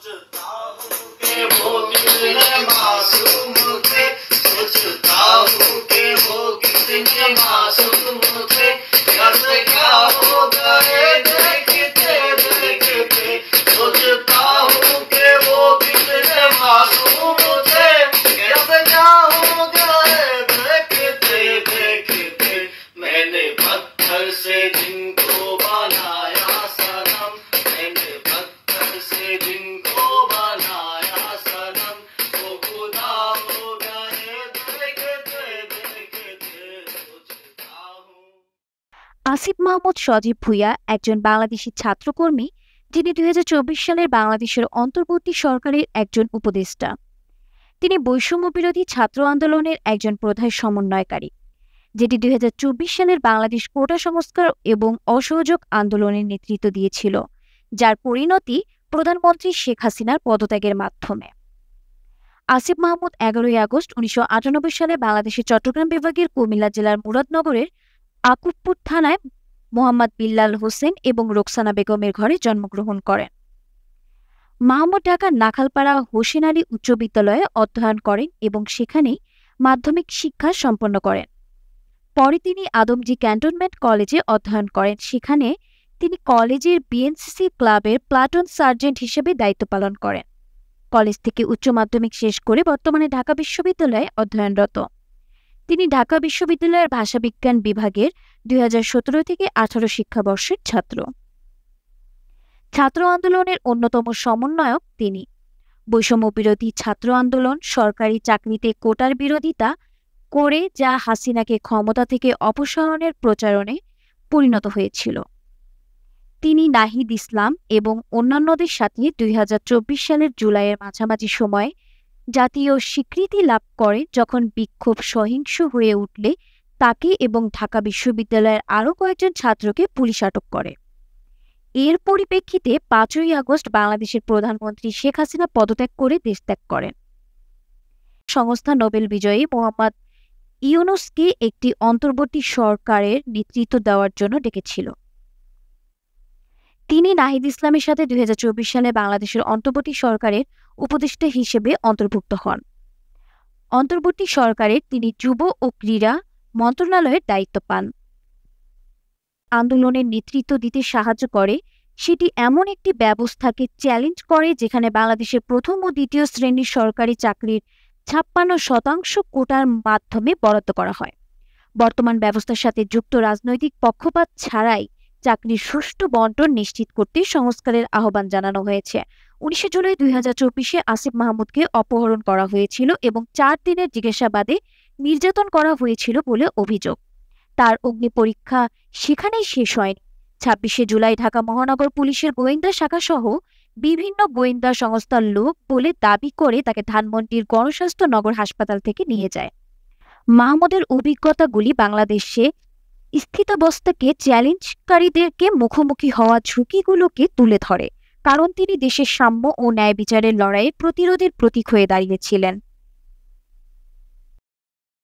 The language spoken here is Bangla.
सोचता हूँ कि वो कितने मासूम थे, सोचता हूँ कि वो कितने मासूम थे, कैसे क्या हो गए देखते देखते, सोचता हूँ कि वो कितने मासूम थे, कैसे क्या हो गए देखते देखते, मैंने पत्थर से जिनको बनाया सनम, मैंने पत्थर से जिनको बनाया सनम, वो खुदा हो गए देखते देखते, सोचता हूँ। আসিফ মাহমুদ সজীব ভুঁইয়া একজন বাংলাদেশি ছাত্রকর্মী যিনি 2024 সালের বাংলাদেশের অন্তর্বর্তী সরকারের একজন উপদেষ্টা। তিনি বৈষম্য বিরোধী ছাত্র আন্দোলনের একজন প্রধান সমন্বয়কারী, যেটি 2024 সালের বাংলাদেশ কোটা সংস্কার এবং অসহযোগ আন্দোলনের নেতৃত্ব দিয়েছিল, যার পরিণতি প্রধানমন্ত্রী শেখ হাসিনার পদত্যাগের মাধ্যমে। আসিফ মাহমুদ 11 আগস্ট 1998 সালে বাংলাদেশের চট্টগ্রাম বিভাগের কুমিল্লা জেলার মুরাদনগরের আকুবপুর থানায় মোহাম্মদ বিল্লাল হোসেন এবং রোকসানা বেগমের ঘরে জন্মগ্রহণ করেন। মাহমুদ ঢাকার নাখালপাড়া হোসেন আলী উচ্চ বিদ্যালয়ে অধ্যয়ন করেন এবং সেখানেই মাধ্যমিক শিক্ষা সম্পন্ন করেন। পরে তিনি আদমজী ক্যান্টনমেন্ট কলেজে অধ্যয়ন করেন, সেখানে তিনি কলেজের বিএনসিসি ক্লাবের প্লাটুন সার্জেন্ট হিসেবে দায়িত্ব পালন করেন। কলেজ থেকে উচ্চ মাধ্যমিক শেষ করে বর্তমানে ঢাকা বিশ্ববিদ্যালয়ে অধ্যয়নরত। তিনি ঢাকা বিশ্ববিদ্যালয়ের ভাষাবিজ্ঞান বিভাগের 2017 থেকে 18 শিক্ষাবর্ষের ছাত্র। ছাত্র আন্দোলনের অন্যতম সমন্বয়ক তিনি। বৈষম্য বিরোধী ছাত্র আন্দোলন সরকারি চাকরিতে কোটার বিরোধিতা করে যা হাসিনাকে ক্ষমতা থেকে অপসারণের প্রচারণে পরিণত হয়েছিল। তিনি নাহিদ ইসলাম এবং অন্যান্যদের সাথে 2024 সালের জুলাইয়ের মাঝামাঝি সময়ে জাতীয় স্বীকৃতি লাভ করে, যখন বিক্ষোভ সহিংস হয়ে উঠলে তাকে এবং ঢাকা বিশ্ববিদ্যালয়ের আরও কয়েকজন ছাত্রকে পুলিশ আটক করে। এর পরিপ্রেক্ষিতে 5ই আগস্ট বাংলাদেশের প্রধানমন্ত্রী শেখ হাসিনা পদত্যাগ করে দেশত্যাগ করেন। সংস্থা নোবেল বিজয়ী মোহাম্মদ ইউনূসকে একটি অন্তর্বর্তী সরকারের নেতৃত্ব দেওয়ার জন্য ডেকেছিল। তিনি নাহিদ ইসলামের সাথে 2024 সালে বাংলাদেশের অন্তর্বর্তী সরকারের উপদেষ্টা হিসেবে অন্তর্ভুক্ত হন। অন্তর্বর্তী সরকারে তিনি যুব ও ক্রীড়া মন্ত্রণালয়ের দায়িত্ব পান। আন্দোলনের নেতৃত্ব দিতে সাহায্য করে সেটি এমন একটি ব্যবস্থাকে চ্যালেঞ্জ করে যেখানে বাংলাদেশের প্রথম ও দ্বিতীয় শ্রেণীর সরকারি চাকরির 56% কোটার মাধ্যমে বরাদ্দ করা হয়। বর্তমান ব্যবস্থার সাথে যুক্ত রাজনৈতিক পক্ষপাত ছাড়াই চাকরির সুষ্ঠু বণ্টন নিশ্চিত করতে সংস্কারের আহ্বান জানানো হয়েছে। 19 জুলাই 2024-এ আসিফ মাহমুদকে অপহরণ করা হয়েছিল এবং 4 দিনের জিজ্ঞাসাবাদে নির্যাতন করা হয়েছিল বলে অভিযোগ। তার অগ্নি পরীক্ষা সেখানেই শেষ হয়নি। 26শে জুলাই ঢাকা মহানগর পুলিশের গোয়েন্দা শাখা সহ বিভিন্ন গোয়েন্দা সংস্থার লোক বলে দাবি করে তাকে ধানমন্ডির গণস্বাস্থ্য নগর হাসপাতাল থেকে নিয়ে যায়। মাহমুদের অভিজ্ঞতাগুলি বাংলাদেশে স্থিতাবস্থাকে চ্যালেঞ্জকারীদেরকে মুখোমুখি হওয়া ঝুঁকিগুলোকে তুলে ধরে, কারণ তিনি দেশের সাম্য ও ন্যায় বিচারের লড়াইয়ে প্রতিরোধের প্রতীক হয়ে দাঁড়িয়েছিলেন।